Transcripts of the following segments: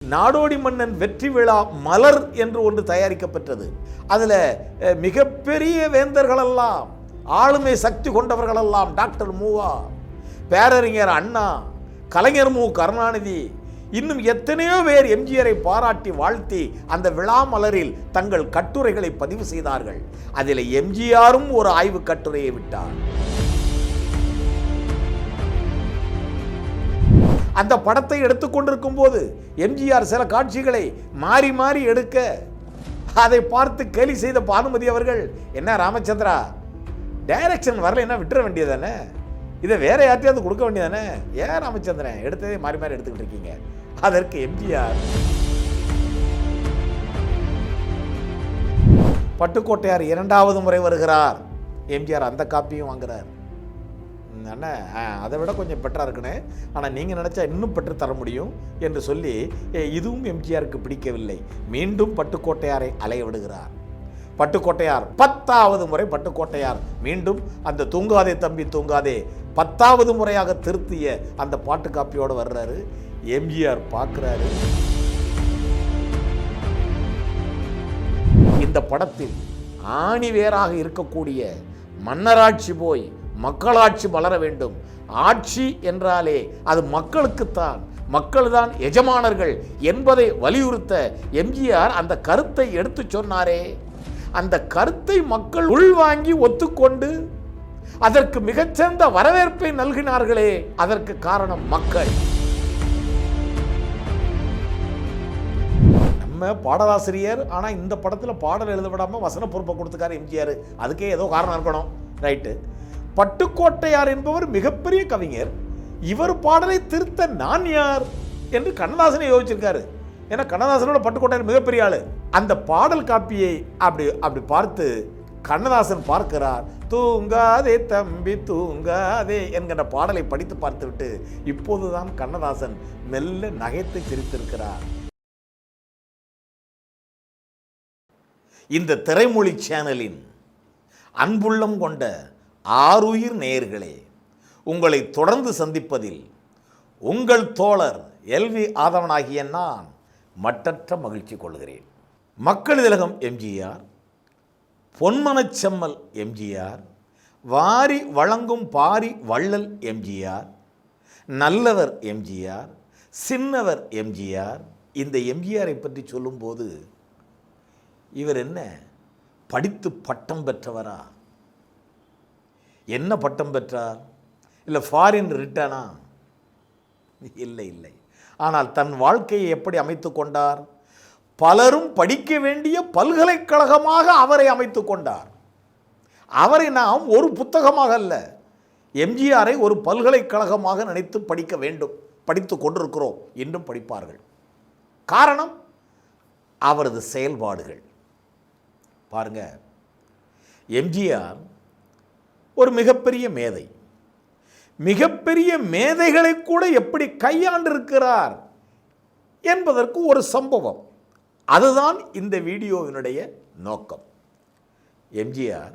நாடோடி மன்னன் வெற்றி விழா மலர் என்று ஒன்று தயாரிக்கப்பட்டது. அதில் மிகப்பெரிய வேந்தர்களெல்லாம், ஆளுமை சக்தி கொண்டவர்களெல்லாம், டாக்டர் மூவா, பேரறிஞர் அண்ணா, கலைஞர் மு கருணாநிதி, இன்னும் எத்தனையோ பேர் எம்ஜிஆரை பாராட்டி வாழ்த்தி அந்த விழா மலரில் தங்கள் கட்டுரைகளை பதிவு செய்தார்கள். அதில் எம்ஜிஆரும் ஒரு ஆய்வு கட்டுரையை விட்டார். அந்த படத்தை எடுத்துக்கொண்டிருக்கும் போது எம்ஜிஆர் சில காட்சிகளை மாறி மாறி எடுக்க அதை பார்த்து கேலி செய்த பானுமதி அவர்கள், என்ன ராமச்சந்திரா, டைரக்ஷன் வரல, என்ன விட்டுற வேண்டியதானே, இதை வேற யார்ட்டையாவது கொடுக்க வேண்டியதானே, ஏன் ராமச்சந்திரன் எடுத்ததே மாறி மாறி எடுத்துக்கிட்டு இருக்கீங்க? அதற்கு எம்ஜிஆர், பட்டுக்கோட்டையார் இரண்டாவது முறை வருகிறார். எம்ஜிஆர் அந்த காப்பியும் வாங்குறார். அண்ணன் அதை விட கொஞ்சம் பெட்டராக இருக்குன்னு, ஆனால் நீங்கள் நினச்சா இன்னும் பெற்று தர முடியும் என்று சொல்லி இதுவும் எம்ஜிஆருக்கு பிடிக்கவில்லை. மீண்டும் பட்டுக்கோட்டையாரை அலைய விடுகிறார். பட்டுக்கோட்டையார் 10வது முறை பட்டுக்கோட்டையார் மீண்டும் அந்த தூங்காதே தம்பி தூங்காதே 10வது முறையாக திருத்திய அந்த பாட்டு காப்பியோடு வர்றாரு. எம்ஜிஆர் பார்க்குறாரு. இந்த படத்தில் ஆணிவேராக இருக்கக்கூடிய மன்னராட்சி போய் மக்களாட்சி வளர வேண்டும். ஆட்சி என்றாலே அது மக்களுக்குத்தான், மக்கள் தான் எஜமானர்கள் என்பதை வலியுறுத்த எம்ஜிஆர் அந்த கருத்தை எடுத்து சொன்னாரே, அந்த கருத்தை மக்கள் உள்வாங்கி ஒத்துக்கொண்டு அதற்கு மிகச்சிறந்த வரவேற்பை நல்கினார்களே, அதற்கு காரணம் மக்கள். நம்ம பாடலாசிரியர், ஆனால் இந்த படத்தில் பாடல் எழுத விடாமல் வசன பொறுப்பை கொடுத்துக்காரு எம்ஜிஆர். அதுக்கே ஏதோ காரணம் இருக்கணும், ரைட்டு. பட்டுக்கோட்டையார் என்பவர் மிகப்பெரிய கவிஞர், இவர் பாடலை திருத்த நான் யார் என்று கண்ணதாசனை யோசிச்சிருக்காரு. ஏன்னா கண்ணதாசனோட பட்டுக்கோட்டையார் மிகப்பெரிய ஆளு. அந்த பாடல் காப்பியை அப்படி பார்த்து கண்ணதாசன் பார்க்கிறார். தூங்காதே தம்பி தூங்காதே என்கிற பாடலை படித்து பார்த்துவிட்டு இப்போதுதான் கண்ணதாசன் மெல்ல நகைத்து சிரித்திருக்கிறார். இந்த திரைமொழி சேனலின் அன்புள்ளம் கொண்ட ஆருயிர் நேயர்களே, உங்களை தொடர்ந்து சந்திப்பதில் உங்கள் தோழர் எல்வி ஆதவனாகிய நான் மட்டற்ற மகிழ்ச்சி கொள்கிறேன். மக்கள் திலகம் எம்ஜிஆர், பொன்மனச்செம்மல் எம்ஜிஆர், வாரி வழங்கும் பாரி வள்ளல் எம்ஜிஆர், நல்லவர் எம்ஜிஆர், சின்னவர் எம்ஜிஆர். இந்த எம்ஜிஆரை பற்றி சொல்லும்போது இவர் என்ன படித்து பட்டம் பெற்றவரா? என்ன பட்டம் பெற்றார்? இல்லை ஃபாரின் ரிட்டனா? இல்லை இல்லை. ஆனால் தன் வாழ்க்கையை எப்படி அமைத்து கொண்டார்? பலரும் படிக்க வேண்டிய பல்கலைக்கழகமாக அவரை அமைத்து கொண்டார். அவரை நாம் ஒரு புத்தகமாக அல்ல, எம்ஜிஆரை ஒரு பல்கலைக்கழகமாக நினைத்து படிக்க வேண்டும். படித்து கொண்டிருக்கிறோம், இன்னும் படிப்பார்கள். காரணம் அவரது செயல்பாடுகள். பாருங்க, எம்ஜிஆர் ஒரு மிகப்பெரிய மேதை. மிகப்பெரிய மேதைகளை கூட எப்படி கையாண்டிருக்கிறார் என்பதற்கு ஒரு சம்பவம். அதுதான் இந்த வீடியோவினுடைய நோக்கம். எம்ஜிஆர்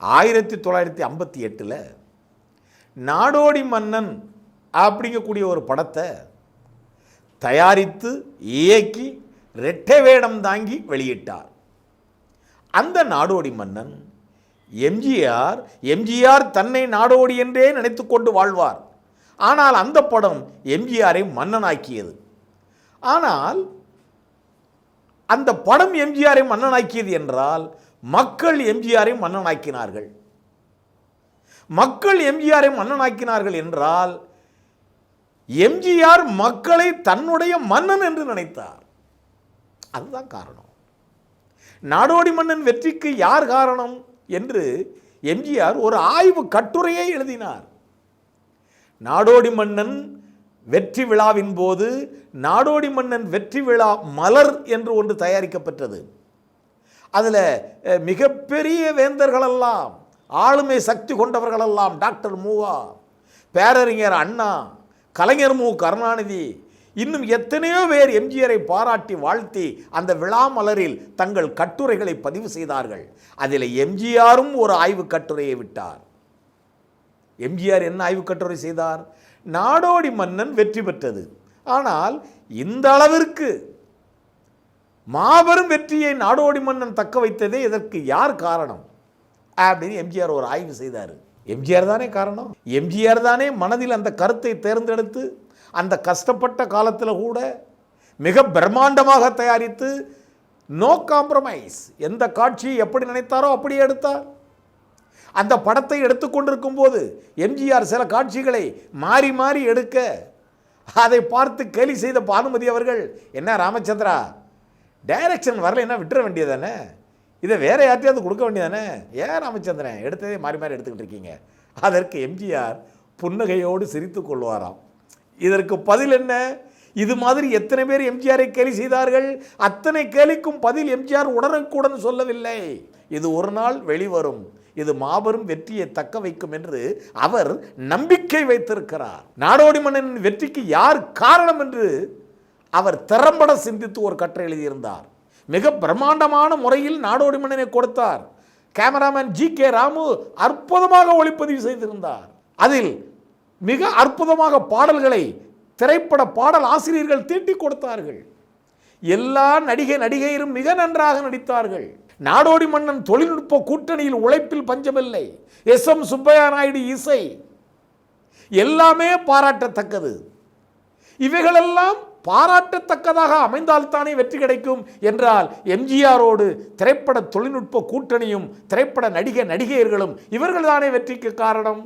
1958 நாடோடி மன்னன் அப்படிங்கக்கூடிய ஒரு படத்தை தயாரித்து இயக்கி ரெட்டை வேடம் தாங்கி வெளியிட்டார். அந்த நாடோடி மன்னன் எம்ஜிஆர் தன்னை நாடோடி என்றே நினைத்து கொண்டு வாழ்வார். ஆனால் அந்த படம் எம்ஜிஆரை மன்னனாக்கியது. ஆனால் அந்த படம் எம்ஜிஆரை மன்னனாக்கியது என்றால் மக்கள் எம்ஜிஆரை மன்னனாக்கினார்கள். மக்கள் எம்ஜிஆரை மன்னனாக்கினார்கள் என்றால் எம்ஜிஆர் மக்களை தன்னுடைய மன்னன் என்று நினைத்தார். அதுதான் காரணம். நாடோடி மன்னன் வெற்றிக்கு யார் காரணம் என்று எம்ஜிஆர் ஒரு ஆய்வு கட்டுரையை எழுதினார். நாடோடி மன்னன் வெற்றி விழாவின் போது நாடோடி மன்னன் வெற்றி விழா மலர் என்று ஒன்று தயாரிக்கப்பட்டது. அதில் மிகப்பெரிய வேந்தர்களெல்லாம், ஆளுமை சக்தி கொண்டவர்களெல்லாம், டாக்டர் மூவா, பேரறிஞர் அண்ணா, கலைஞர் மு கருணாநிதி, இன்னும் எத்தனையோ பேர் எம்ஜிஆரை பாராட்டி வாழ்த்தி அந்த விழா மலரில் தங்கள் கட்டுரைகளை பதிவு செய்தார்கள். அதில் எம்ஜிஆரும் ஒரு ஆய்வு கட்டுரையை விட்டார். எம்ஜிஆர் என்ன ஆய்வு கட்டுரை செய்தார்? நாடோடி மன்னன் வெற்றி பெற்றது, ஆனால் இந்த அளவிற்கு மாபெரும் வெற்றியை நாடோடி மன்னன் தக்க வைத்ததே இதற்கு யார் காரணம் அப்படின்னு எம்ஜிஆர் ஒரு ஆய்வு செய்தார். எம்ஜிஆர் தானே காரணம். எம்ஜிஆர் தானே மனதில் அந்த கருத்தை தேர்ந்தெடுத்து அந்த கஷ்டப்பட்ட காலத்தில் கூட மிக பிரம்மாண்டமாக தயாரித்து நோ காம்ப்ரமைஸ், எந்த காட்சியை எப்படி நினைத்தாரோ அப்படியே எடுத்தார். அந்த படத்தை எடுத்துக்கொண்டிருக்கும் போது எம்ஜிஆர் சில காட்சிகளை மாறி மாறி எடுக்க அதை பார்த்து கேலி செய்த பானுமதி அவர்கள், என்ன ராமச்சந்திரா, டைரக்ஷன் வரலைன்னா விட்டுற வேண்டியதானே, இதை வேற யார்ட்டையாவது கொடுக்க வேண்டியதானே, ஏன் ராமச்சந்திரன் எடுத்ததே மாறி மாறி எடுத்துக்கிட்டு இருக்கீங்க. அதற்கு எம்ஜிஆர் புன்னகையோடு சிரித்து கொள்வாராம். இதற்கு பதில் என்ன? இது மாதிரி எத்தனை பேர் எம்ஜிஆரை கேலி செய்தார்கள். அத்தனை கேலிக்கும் பதில் எம்ஜிஆர் உடனுக்குடன் சொல்லவில்லை. இது ஒரு நாள் வெளிவரும், இது மாபெரும் வெற்றியை தக்க வைக்கும் என்று அவர் நம்பிக்கை வைத்திருக்கிறார். நாடோடி மன்னனின் வெற்றிக்கு யார் காரணம் என்று அவர் திறம்பட சிந்தித்து ஒரு கட்டுரை எழுதியிருந்தார். மிக பிரம்மாண்டமான முறையில் நாடோடி மன்னனை கொடுத்தார். Cameraman G K. ராமு அற்புதமாக ஒளிப்பதிவு செய்திருந்தார். அதில் மிக அற்புதமாக பாடல்களை திரைப்பட பாடல் ஆசிரியர்கள் தீட்டி கொடுத்தார்கள். எல்லா நடிகையரும் மிக நன்றாக நடித்தார்கள். நாடோடி மன்னன் தொழில்நுட்ப கூட்டணியில் உழைப்பில் பஞ்சமில்லை. எஸ்.எம். சுப்பையா நாயுடு இசை எல்லாமே பாராட்டத்தக்கது. இவைகளெல்லாம் பாராட்டத்தக்கதாக அமைந்தால்தானே வெற்றி கிடைக்கும் என்றால் எம்ஜிஆரோடு திரைப்பட தொழில்நுட்ப கூட்டணியும் திரைப்பட நடிகையர்களும் இவர்கள் தானே வெற்றிக்கு காரணம்.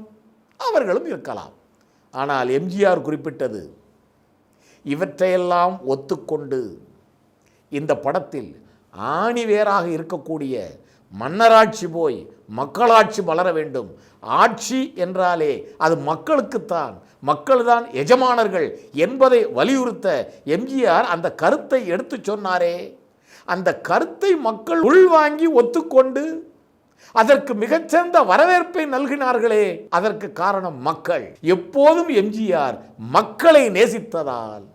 அவர்களும் இருக்கலாம். ஆனால் எம்ஜிஆர் குறிப்பிட்டது இவற்றையெல்லாம் ஒத்துக்கொண்டு இந்த படத்தில் ஆணிவேராக இருக்கக்கூடிய மன்னராட்சி போய் மக்களாட்சி வளர வேண்டும். ஆட்சி என்றாலே அது மக்களுக்குத்தான், மக்கள் தான் எஜமானர்கள் என்பதை வலியுறுத்த எம்ஜிஆர் அந்த கருத்தை எடுத்து சொன்னாரே, அந்த கருத்தை மக்கள் உள்வாங்கி ஒத்துக்கொண்டு அதற்கு மிகச்சிறந்த வரவேற்பை நல்கினார்களே, அதற்கு காரணம் மக்கள். எப்போதும் எம்ஜிஆர் மக்களை நேசித்ததால்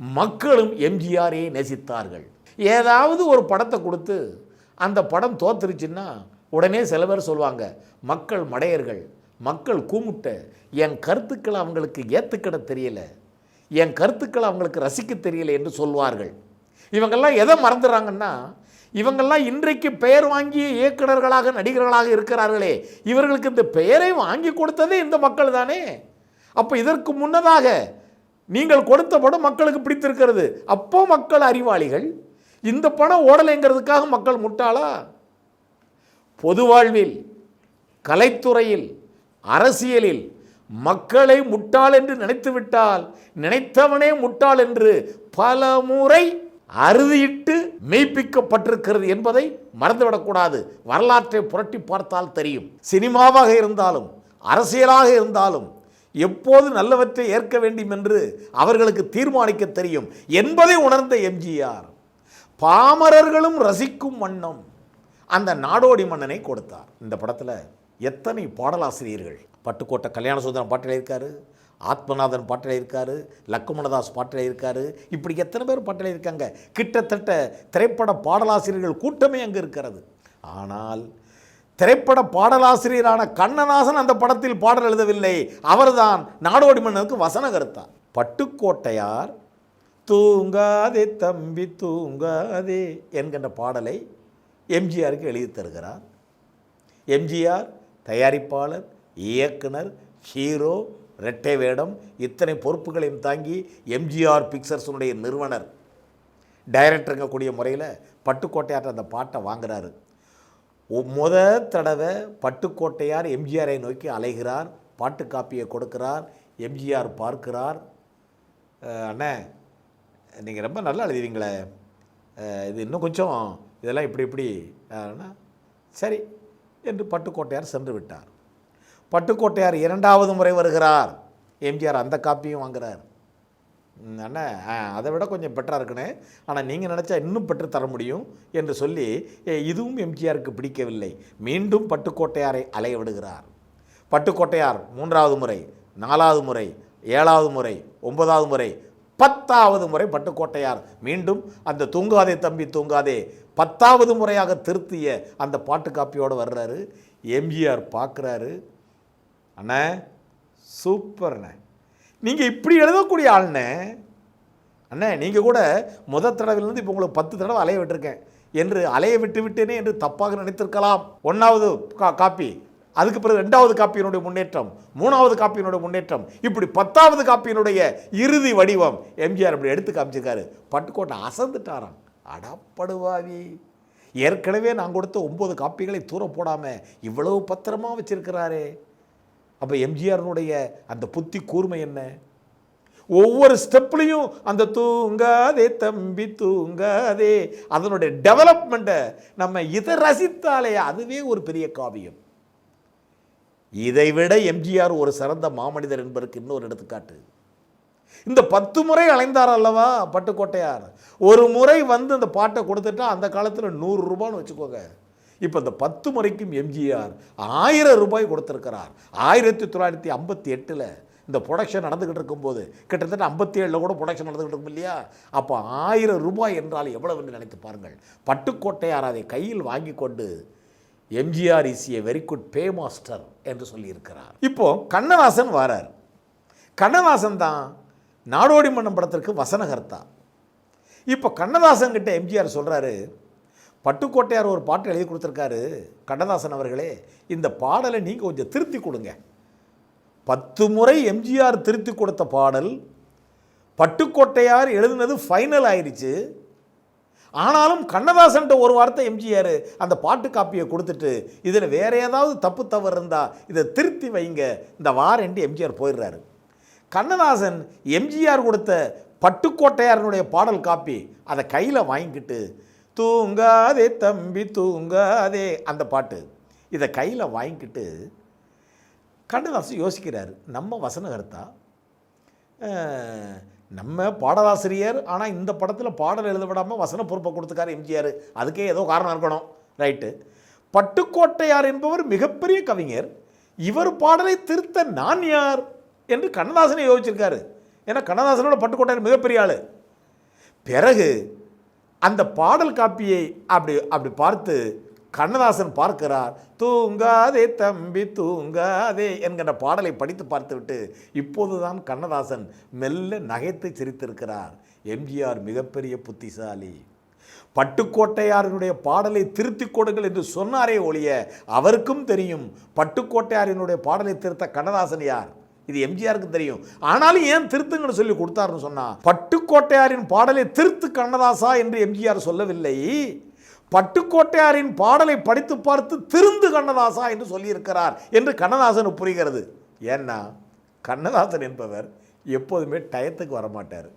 மக்களும் எம்ஜிஆரே நேசித்தார்கள். ஏதாவது ஒரு படத்தை கொடுத்து அந்த படம் தோத்துருச்சுன்னா உடனே சில பேர் சொல்லுவாங்க, மக்கள் மடையர்கள், மக்கள் கூமுட்ட, என் கருத்துக்களை அவங்களுக்கு ஏற்றுக்கிட தெரியல, என் கருத்துக்களை அவங்களுக்கு ரசிக்க தெரியல என்று சொல்வார்கள். இவங்கெல்லாம் எதை மறந்துடுறாங்கன்னா, இவங்கெல்லாம் இன்றைக்கு பெயர் வாங்கிய இயக்குநர்களாக நடிகர்களாக இருக்கிறார்களே, இவர்களுக்கு இந்த பெயரை வாங்கி கொடுத்ததே இந்த மக்கள் தானே. அப்போ இதற்கு முன்னதாக நீங்கள் கொடுத்த படம் மக்களுக்கு பிடித்திருக்கிறது, அப்போ மக்கள் அறிவாளிகள். இந்த படம் ஓடலைங்கிறதுக்காக மக்கள் முட்டாளா? பொது வாழ்வில், கலைத்துறையில், அரசியலில் மக்களை முட்டாள் என்று நினைத்துவிட்டால் நினைத்தவனே முட்டாள் என்று பல முறை அறுதியிட்டு மெய்ப்பிக்கப்பட்டிருக்கிறது என்பதை மறந்துவிடக்கூடாது. வரலாற்றை புரட்டி பார்த்தால் தெரியும். சினிமாவாக இருந்தாலும் அரசியலாக இருந்தாலும் எப்போது நல்லவற்றை ஏற்க வேண்டும் என்று அவர்களுக்கு தீர்மானிக்க தெரியும் என்பதை உணர்ந்த எம்ஜிஆர் பாமரர்களும் ரசிக்கும் வண்ணம் அந்த நாடோடி மன்னனை கொடுத்தார். இந்த படத்தில் எத்தனை பாடலாசிரியர்கள்! பட்டுக்கோட்டை கல்யாண சுந்தரம் பாட்டில் இருக்காரு, ஆத்மநாதன் பாட்டில் இருக்காரு, லக்குமணதாஸ் பாட்டில் இருக்காரு, இப்படி எத்தனை பேர் பாட்டில் இருக்காங்க. கிட்டத்தட்ட திரைப்பட பாடலாசிரியர்கள் கூட்டமே அங்கே இருக்கிறது. ஆனால் திரைப்பட பாடலாசிரியரான கண்ணதாசன் அந்த படத்தில் பாடல் எழுதவில்லை. அவர்தான் நாடோடி மன்னனுக்கு வசன கருத்தார். பட்டுக்கோட்டையார் தூங்காதே தம்பி தூங்காதே என்கின்ற பாடலை எம்ஜிஆருக்கு எழுதி தருகிறார். எம்ஜிஆர் தயாரிப்பாளர், இயக்குனர், ஹீரோ, இரட்டை வேடம், இத்தனை பொறுப்புகளையும் தாங்கி எம்ஜிஆர் பிக்சர்ஸுடைய நிறுவனர், டைரக்டருங்க கூடிய முறையில் பட்டுக்கோட்டையார் அந்த பாட்டை வாங்குகிறாரு. தடவை பட்டுக்கோட்டையார் எம்ஜிஆரை நோக்கி அலைகிறார், பாட்டு காப்பியை கொடுக்கிறார். எம்ஜிஆர் பார்க்கிறார், அண்ணே நீங்கள் ரொம்ப நல்லா எழுதுவீங்களே, இது இன்னும் கொஞ்சம் இதெல்லாம் இப்படி சரி என்று பட்டுக்கோட்டையார் சென்று விட்டார். பட்டுக்கோட்டையார் இரண்டாவது முறை வருகிறார். எம்ஜிஆர் அந்த காப்பியும் வாங்குகிறார். அண்ணா அதை விட கொஞ்சம் பெட்டராக இருக்குன்னு, ஆனால் நீங்கள் நினச்சா இன்னும் பெற்று தர முடியும் என்று சொல்லி இதுவும் எம்ஜிஆருக்கு பிடிக்கவில்லை. மீண்டும் பட்டுக்கோட்டையாரை அலைய விடுகிறார். பட்டுக்கோட்டையார் 3வது முறை, 4வது முறை, 7வது முறை, 9வது முறை, 10வது முறை பட்டுக்கோட்டையார் மீண்டும் அந்த தூங்காதே தம்பி தூங்காதே 10வது முறையாக திருத்திய அந்த பாட்டு காப்பியோடு வர்றாரு. எம்ஜிஆர் பார்க்குறாரு, அண்ணா சூப்பர்ண்ணே, நீங்கள் இப்படி எழுதக்கூடிய ஆள்னே, அண்ணே நீங்கள் கூட முதல் தடவையிலேருந்து இப்போ உங்களுக்கு 10 தடவை அலைய விட்டுருக்கேன் என்று அலைய விட்டு விட்டேனே என்று தப்பாக நினைத்திருக்கலாம். 1வது காப்பி, அதுக்கு பிறகு 2வது காப்பியினுடைய முன்னேற்றம், 3வது காப்பியினுடைய முன்னேற்றம், இப்படி 10வது காப்பியினுடைய இறுதி வடிவம் எம்ஜிஆர் அப்படி எடுத்து காமிச்சிருக்காரு. பட்டுக்கோட்டை அசந்துட்டாராம். அடப்படுவாவி, ஏற்கனவே நான் கொடுத்த 9 காப்பிகளை தூர போடாமல் இவ்வளவு பத்திரமா வச்சிருக்கிறாரே. அப்போ எம்ஜிஆருடைய அந்த புத்தி கூர்மை என்ன? ஒவ்வொரு ஸ்டெப்லையும் அந்த தூங்காதே தம்பி தூங்காதே அதனுடைய டெவலப்மெண்ட்டை நம்ம இதை ரசித்தாலே அதுவே ஒரு பெரிய காவியம். இதைவிட எம்ஜிஆர் ஒரு சிறந்த மாமனிதர் என்பதற்கு இன்னொரு எடுத்துக்காட்டு. இந்த 10 முறை அலைந்தார் அல்லவா பட்டுக்கோட்டையார். ஒரு முறை வந்து அந்த பாட்டை கொடுத்துட்டா அந்த காலத்தில் 100 ரூபான்னு வச்சுக்கோங்க. இப்போ இந்த 10 முறைக்கும் எம்ஜிஆர் 1000 ரூபாய் கொடுத்துருக்கிறார். 1958 இந்த ப்ரொடக்ஷன் நடந்துக்கிட்டு இருக்கும்போது, கிட்டத்தட்ட 57 கூட ப்ரொடக்ஷன் நடந்துக்கிட்டு இருக்கும் இல்லையா, அப்போ 1000 ரூபாய் என்றால் எவ்வளவு என்று நினைத்து பாருங்கள். பட்டுக்கோட்டையார் அதை கையில் வாங்கி கொண்டு MGR is a very good pay master என்று சொல்லியிருக்கிறார். இப்போ கண்ணதாசன் வரார். கண்ணதாசன் தான் நாடோடி மன்னன் படத்திற்கு வசனகர்த்தா. இப்போ கண்ணதாசன் கிட்ட எம்ஜிஆர் சொல்கிறாரு, பட்டுக்கோட்டையார் ஒரு பாட்டு எழுதி கொடுத்துருக்காரு, கண்ணதாசன் அவர்களே இந்த பாடலை நீங்கள் கொஞ்சம் திருத்தி கொடுங்க. 10 முறை எம்ஜிஆர் திருத்தி கொடுத்த பாடல் பட்டுக்கோட்டையார் எழுதினது ஃபைனல் ஆயிடுச்சு. ஆனாலும் கண்ணதாசன்ட்ட ஒரு வார்த்தை எம்ஜிஆர் அந்த பாட்டு காப்பியை கொடுத்துட்டு இதில் வேற ஏதாவது தப்பு தவறு இருந்தால் இதை திருத்தி வைங்க இந்த வாரண்ட்டு எம்ஜிஆர் போயிடுறாரு. கண்ணதாசன் எம்ஜிஆர் கொடுத்த பட்டுக்கோட்டையாரனுடைய பாடல் காப்பி அதை கையில் வாங்கிக்கிட்டு தூங்காதே தம்பி தூங்காதே அந்த பாட்டு இதை கையில் வாங்கிக்கிட்டு கண்ணதாசன் யோசிக்கிறார், நம்ம வசனகர்த்தா, நம்ம பாடலாசிரியர், ஆனால் இந்த படத்தில் பாடல் எழுத விடாமல் வசன பொறுப்பை கொடுத்துக்காரு எம்ஜிஆர், அதுக்கே ஏதோ காரணம் இருக்கணும். ரைட்டு. பட்டுக்கோட்டையார் என்பவர் மிகப்பெரிய கவிஞர், இவர் பாடலை திருத்த நான் யார் என்று கண்ணதாசனை யோசிச்சிருக்காரு. ஏன்னா கண்ணதாசனோட பட்டுக்கோட்டையார் மிகப்பெரிய ஆள். பிறகு அந்த பாடல் காப்பியை அப்படி பார்த்து கண்ணதாசன் பார்க்கிறார். தூங்காதே தம்பி தூங்காதே என்கிற பாடலை படித்து பார்த்துவிட்டு இப்போதுதான் கண்ணதாசன் மெல்ல நகைத்து சிரித்திருக்கிறார். எம்ஜிஆர் மிகப்பெரிய புத்திசாலி. பட்டுக்கோட்டையாரினுடைய பாடலை திருத்தி கொடுங்கள் என்று சொன்னாரே ஒழிய அவருக்கும் தெரியும் பட்டுக்கோட்டையாரினுடைய பாடலை திருத்த கண்ணதாசன் யார், இது எம்ஜிஆருக்கு தெரியும். ஆனாலும் ஏன் திருத்துங்கன்னு சொல்லி கொடுத்தாருன்னு சொன்னா, பட்டுக்கோட்டையாரின் பாடலை திருத்து கண்ணதாசா என்று எம்ஜிஆர் சொல்லவில்லை, பட்டுக்கோட்டையாரின் பாடலை படித்து பார்த்து திருந்து கண்ணதாசா என்று சொல்லியிருக்கிறார் என்று கண்ணதாசனுக்கு புரிகிறது. ஏன்னா கண்ணதாசன் என்பவர் எப்போதுமே டயத்துக்கு வரமாட்டார்,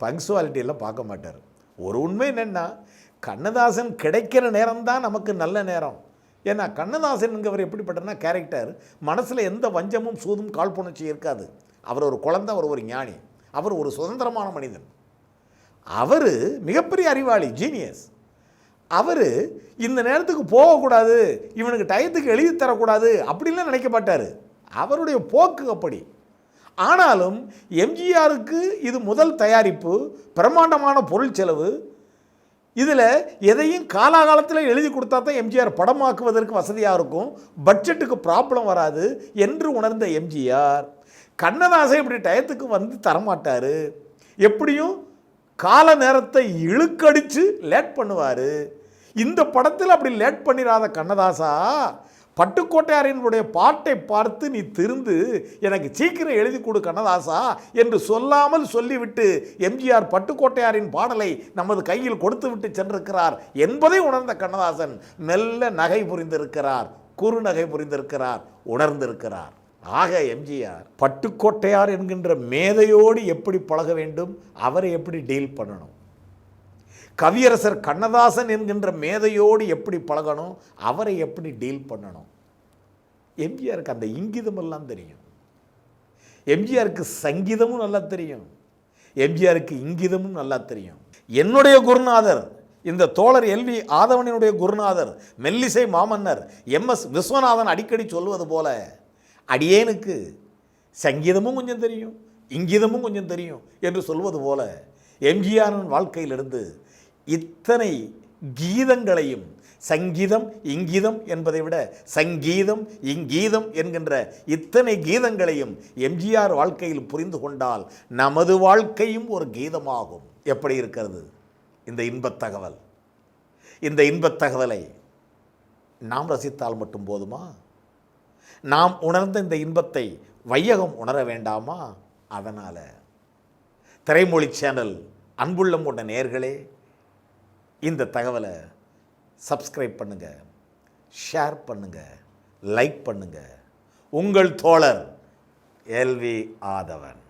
பங்க்சுவாலிட்டியெல்லாம் பார்க்க மாட்டார். ஒரு உண்மை என்னென்னா கண்ணதாசன் கிடைக்கிற நேரம்தான் நமக்கு நல்ல நேரம். ஏன்னா கண்ணதாசன்ங்கிறவர் எப்படிப்பட்டனா கேரக்டர், மனசில் எந்த வஞ்சமும் சூதும் காழ்ப்புணர்ச்சி இருக்காது. அவர் ஒரு குழந்தை, அவர் ஒரு ஞானி, அவர் ஒரு சுதந்திரமான மனிதன், அவர் மிகப்பெரிய அறிவாளி, ஜீனியஸ். அவர் இந்த நேரத்துக்கு போகக்கூடாது, இவனுக்கு டயத்துக்கு எழுதி தரக்கூடாது அப்படின்லாம் நினைக்க மாட்டார். அவருடைய போக்கு அப்படி. ஆனாலும் எம்ஜிஆருக்கு இது முதல் தயாரிப்பு, பிரம்மாண்டமான பொருள் செலவு, இதில் எதையும் காலாகாலத்தில் எழுதி கொடுத்தா தான் எம்ஜிஆர் படமாக்குவதற்கு வசதியாக இருக்கும், பட்ஜெட்டுக்கு ப்ராப்ளம் வராது என்று உணர்ந்த எம்ஜிஆர் கண்ணதாசன் இப்படி டயத்துக்கு வந்து தரமாட்டார், எப்படியும் கால நேரத்தை இழுக்கடித்து லேட் பண்ணுவார். இந்த படத்தில் அப்படி லேட் பண்ணிடாத கண்ணதாசா, பட்டுக்கோட்டையாரினுடைய பாட்டை பார்த்து நீ திருந்து எனக்கு சீக்கிரம் எழுதி கொடு கண்ணதாசா என்று சொல்லாமல் சொல்லிவிட்டு எம்ஜிஆர் பட்டுக்கோட்டையாரின் பாடலை நமது கையில் கொடுத்து விட்டு சென்றிருக்கிறார் என்பதை உணர்ந்த கண்ணதாசன் மெல்ல நகை புரிந்திருக்கிறார், குறுநகை புரிந்திருக்கிறார், உணர்ந்திருக்கிறார். ஆக எம்ஜிஆர் பட்டுக்கோட்டையார் என்கின்ற மேதையோடு எப்படி பழக வேண்டும், அவரை எப்படி டீல் பண்ணணும், கவியரசர் கண்ணதாசன் என்கின்ற மேதையோடு எப்படி பழகணும், அவரை எப்படி டீல் பண்ணணும், எம்ஜிஆருக்கு அந்த இங்கிதமெல்லாம் தெரியும். எம்ஜிஆருக்கு சங்கீதமும் நல்லா தெரியும், எம்ஜிஆருக்கு இங்கிதமும் நல்லா தெரியும். என்னுடைய குருநாதர் இந்த தோழர் எல்வி ஆதவனினுடைய குருநாதர் மெல்லிசை மாமன்னர் MS விஸ்வநாதன் அடிக்கடி சொல்வது போல, அடியேனுக்கு சங்கீதமும் கொஞ்சம் தெரியும், இங்கிதமும் கொஞ்சம் தெரியும் என்று சொல்வது போல எம்ஜிஆரின் வாழ்க்கையிலிருந்து இத்தனை கீதங்களையும் சங்கீதம் இங்கீதம் என்பதை விட சங்கீதம் இங்கீதம் என்கின்ற இத்தனை கீதங்களையும் எம்ஜிஆர் வாழ்க்கையில் புரிந்து கொண்டால் நமது வாழ்க்கையும் ஒரு கீதமாகும். எப்படி இருக்கிறது இந்த இன்பத் தகவல்? இந்த இன்பத் தகவலை நாம் ரசித்தால் மட்டும் போதுமா? நாம் உணர்ந்த இந்த இன்பத்தை வையகம் உணர வேண்டாமா? அதனால் திரைமொழி சேனல் அன்புள்ளம் கொண்ட நேயர்களே, இந்த தகவலை சப்ஸ்கிரைப் பண்ணுங்கள், ஷேர் பண்ணுங்கள், லைக் பண்ணுங்கள். உங்கள் தோழர் எல்வி ஆதவன்.